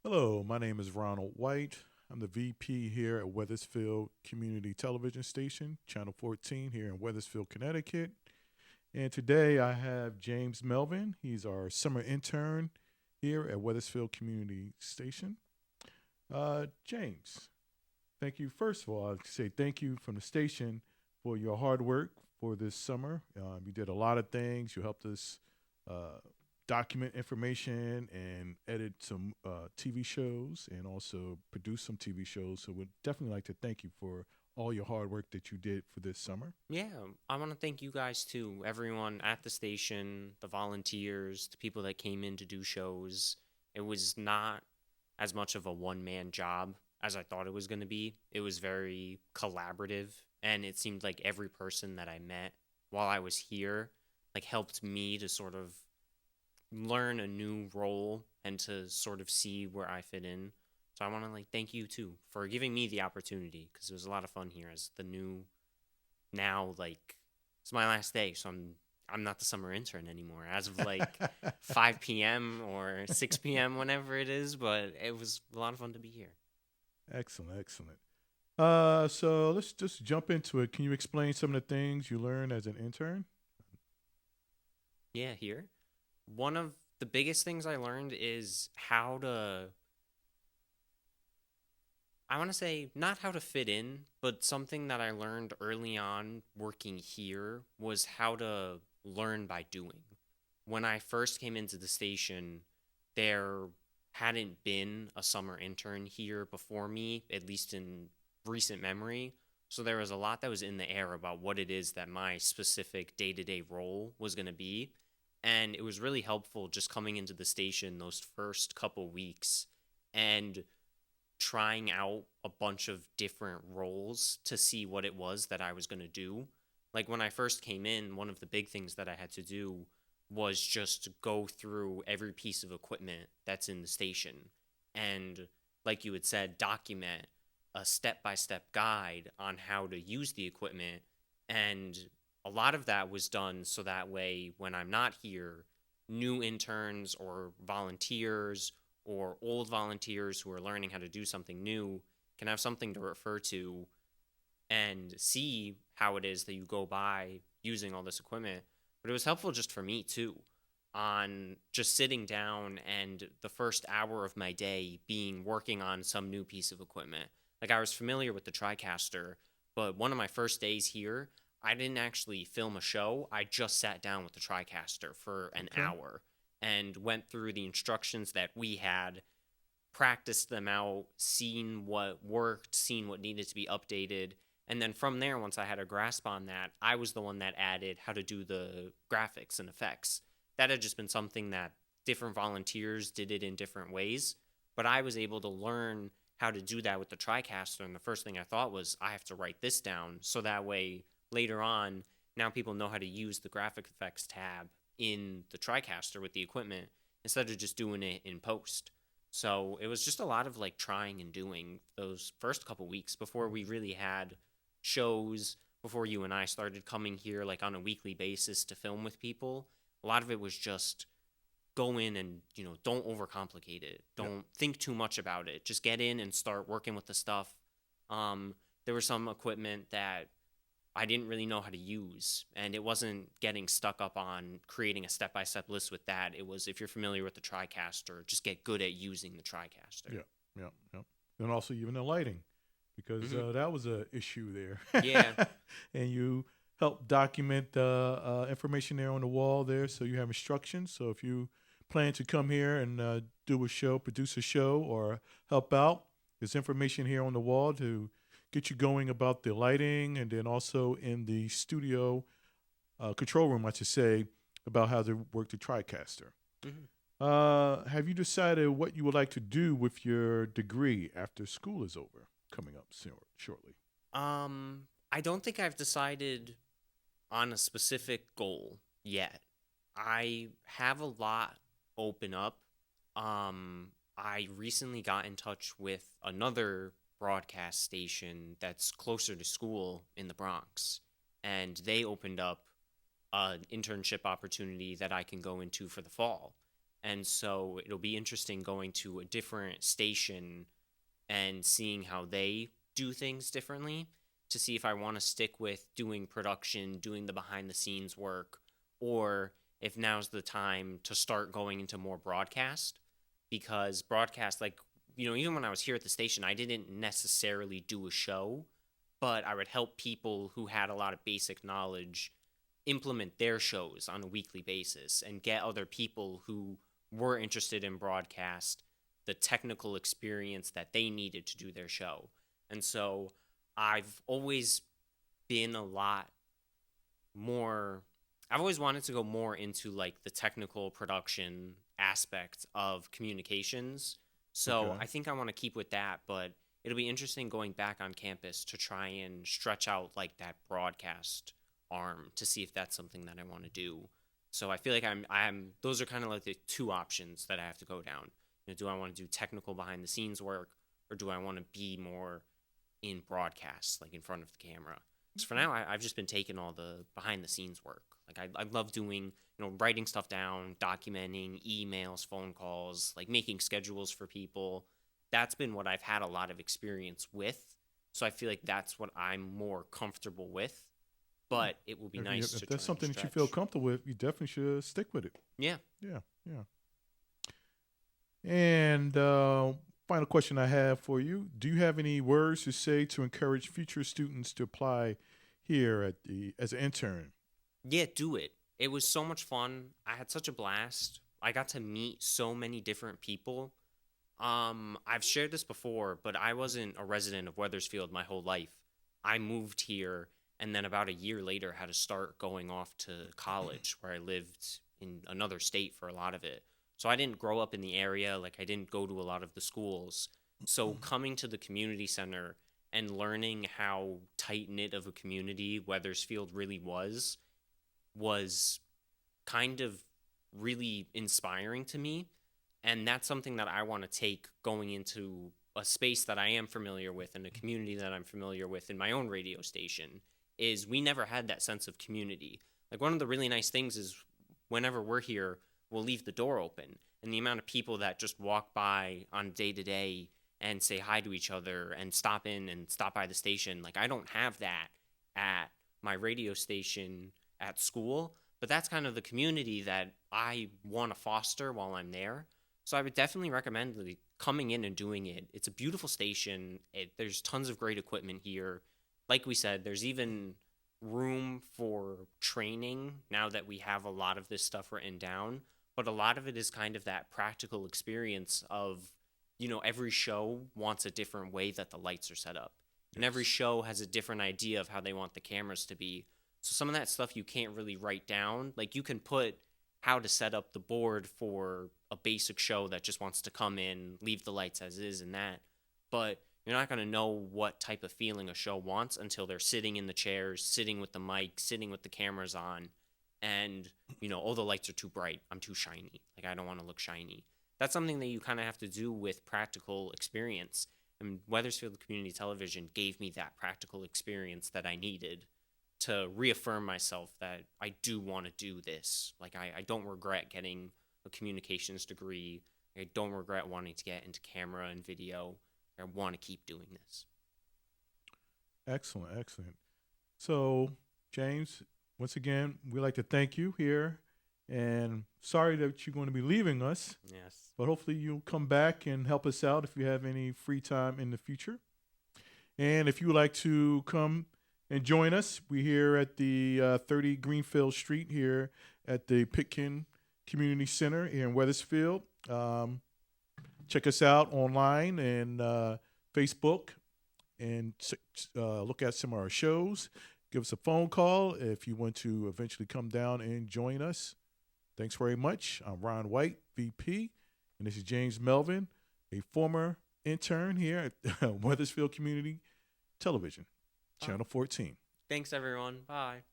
Hello, my name is Ronald White. I'm the VP here at Wethersfield Community Television Station, Channel 14 here in Wethersfield, Connecticut. And today I have James Melvin. He's our summer intern here at Wethersfield Community Station. James, thank you. First of all, I'd say thank you from the station for your hard work for this summer. You did a lot of things. You helped us uh, document information and edit some TV shows and also produce some TV shows. So we'd definitely like to thank you for all your hard work that you did for this summer. Yeah, I want to thank you guys too. Everyone at the station, the volunteers, the people that came in to do shows. It was not as much of a one man job as I thought it was going to be. It was very collaborative, and it seemed like every person that I met while I was here helped me to sort of learn a new role and to sort of see where I fit in. So I want to thank you too for giving me the opportunity because it was a lot of fun here as the new now it's my last day, so I'm not the summer intern anymore as of 5 p.m. or 6 p.m. whenever it is, but it was a lot of fun to be here. Excellent, excellent. So let's just jump into it. Can you explain some of the things you learned as an intern? Yeah, here. One of the biggest things I learned is how to I want to say not how to fit in, but something that I learned early on working here was how to learn by doing. When I first came into the station, there hadn't been a summer intern here before me, at least in recent memory. So there was a lot that was in the air about what it is that my specific day to day role was going to be. And it was really helpful just coming into the station those first couple weeks and trying out a bunch of different roles to see what it was that I was going to do. Like when I first came in, one of the big things that I had to do was just go through every piece of equipment that's in the station and, like you had said, document a step by step guide on how to use the equipment. And a lot of that was done so that way when I'm not here, new interns or volunteers or old volunteers who are learning how to do something new can have something to refer to and see how it is that you go by using all this equipment. But it was helpful just for me too, on just sitting down and the first hour of my day being working on some new piece of equipment. Like I was familiar with the TriCaster, but one of my first days here, I didn't actually film a show. I just sat down with the TriCaster for an Okay. hour and went through the instructions that we had, practiced them out, seen what worked, seen what needed to be updated. And then from there, once I had a grasp on that, I was the one that added how to do the graphics and effects. That had just been something that different volunteers did it in different ways. But I was able to learn how to do that with the TriCaster. And the first thing I thought was, I have to write this down so that way later on, now people know how to use the graphic effects tab in the TriCaster with the equipment instead of just doing it in post. So it was just a lot of trying and doing those first couple weeks before we really had shows, before you and I started coming here on a weekly basis to film with people. A lot of it was just go in and, don't overcomplicate it. Yep. Don't think too much about it. Just get in and start working with the stuff. There was some equipment that I didn't really know how to use, and it wasn't getting stuck up on creating a step by step list with that. It was, if you're familiar with the TriCaster, just get good at using the TriCaster. Yeah. Yeah. Yeah. And also even the lighting, because Hmm. that was a issue there. Yeah. And you help document the information there on the wall there, so you have instructions. So if you plan to come here and do a show, produce a show, or help out, there's information here on the wall to get you going about the lighting, and then also in the studio control room, I should say, about how to work the TriCaster. Hmm. Have you decided what you would like to do with your degree after school is over, coming up shortly? I don't think I've decided on a specific goal yet. I have a lot open up. I recently got in touch with another broadcast station that's closer to school in the Bronx, and they opened up an internship opportunity that I can go into for the fall. And so it'll be interesting going to a different station and seeing how they do things differently to see if I want to stick with doing production, doing the behind the scenes work, or if now's the time to start going into more broadcast. Because broadcast, like, even when I was here at the station, I didn't necessarily do a show, but I would help people who had a lot of basic knowledge implement their shows on a weekly basis and get other people who were interested in broadcast the technical experience that they needed to do their show. And so I've always been a lot more, I've always wanted to go more into like the technical production aspect of communications. So Okay. I think I want to keep with that, but it'll be interesting going back on campus to try and stretch out like that broadcast arm to see if that's something that I want to do. So I feel like those are kind of like the two options that I have to go down. Do I want to do technical behind the scenes work, or do I want to be more in broadcast, like in front of the camera? Because for now, I've just been taking all the behind the scenes work. Like I love doing, writing stuff down, documenting emails, phone calls, like making schedules for people. That's been what I've had a lot of experience with. So I feel like that's what I'm more comfortable with. But it will be nice If to that's try and something that you feel stretch. comfortable with, you definitely should stick with it. Yeah. Yeah, yeah. And final question I have for you: do you have any words to say to encourage future students to apply here as an intern? Yeah, do it. It was so much fun. I had such a blast. I got to meet so many different people. I've shared this before, but I wasn't a resident of Wethersfield my whole life. I moved here and then about a year later had to start going off to college where I lived in another state for a lot of it. So I didn't grow up in the area, like I didn't go to a lot of the schools. So coming to the community center and learning how tight knit of a community Wethersfield really was kind of really inspiring to me. And that's something that I want to take going into a space that I am familiar with and a community that I'm familiar with in my own radio station is we never had that sense of community. Like one of the really nice things is whenever we're here, we'll leave the door open and the amount of people that just walk by on day to day and say hi to each other and stop in and stop by the station. Like I don't have that at my radio station at school, but that's kind of the community that I want to foster while I'm there. So I would definitely recommend coming in and doing it. It's a beautiful station. There's tons of great equipment here. Like we said, there's even room for training now that we have a lot of this stuff written down. But a lot of it is kind of that practical experience of, every show wants a different way that the lights are set up. And every show has a different idea of how they want the cameras to be. So some of that stuff you can't really write down. Like you can put how to set up the board for a basic show that just wants to come in, leave the lights as is and that. But you're not going to know what type of feeling a show wants until they're sitting in the chairs, sitting with the mic, sitting with the cameras on. And, oh, the lights are too bright. I'm too shiny. Like, I don't want to look shiny. That's something that you kind of have to do with practical experience. And Wethersfield Community Television gave me that practical experience that I needed to reaffirm myself that I do want to do this. Like, I don't regret getting a communications degree. I don't regret wanting to get into camera and video. I want to keep doing this. Excellent, excellent. So, James, once again, we'd like to thank you here. And sorry that you're going to be leaving us, Yes. but hopefully you'll come back and help us out if you have any free time in the future. And if you would like to come and join us, we're here at the 30 Greenfield Street here at the Pitkin Community Center here in Wethersfield. Check us out online and Facebook and look at some of our shows. Give us a phone call if you want to eventually come down and join us. Thanks very much. I'm Ron White, VP, and this is James Melvin, a former intern here at Wethersfield Community Television, Channel 14. Thanks, everyone. Bye.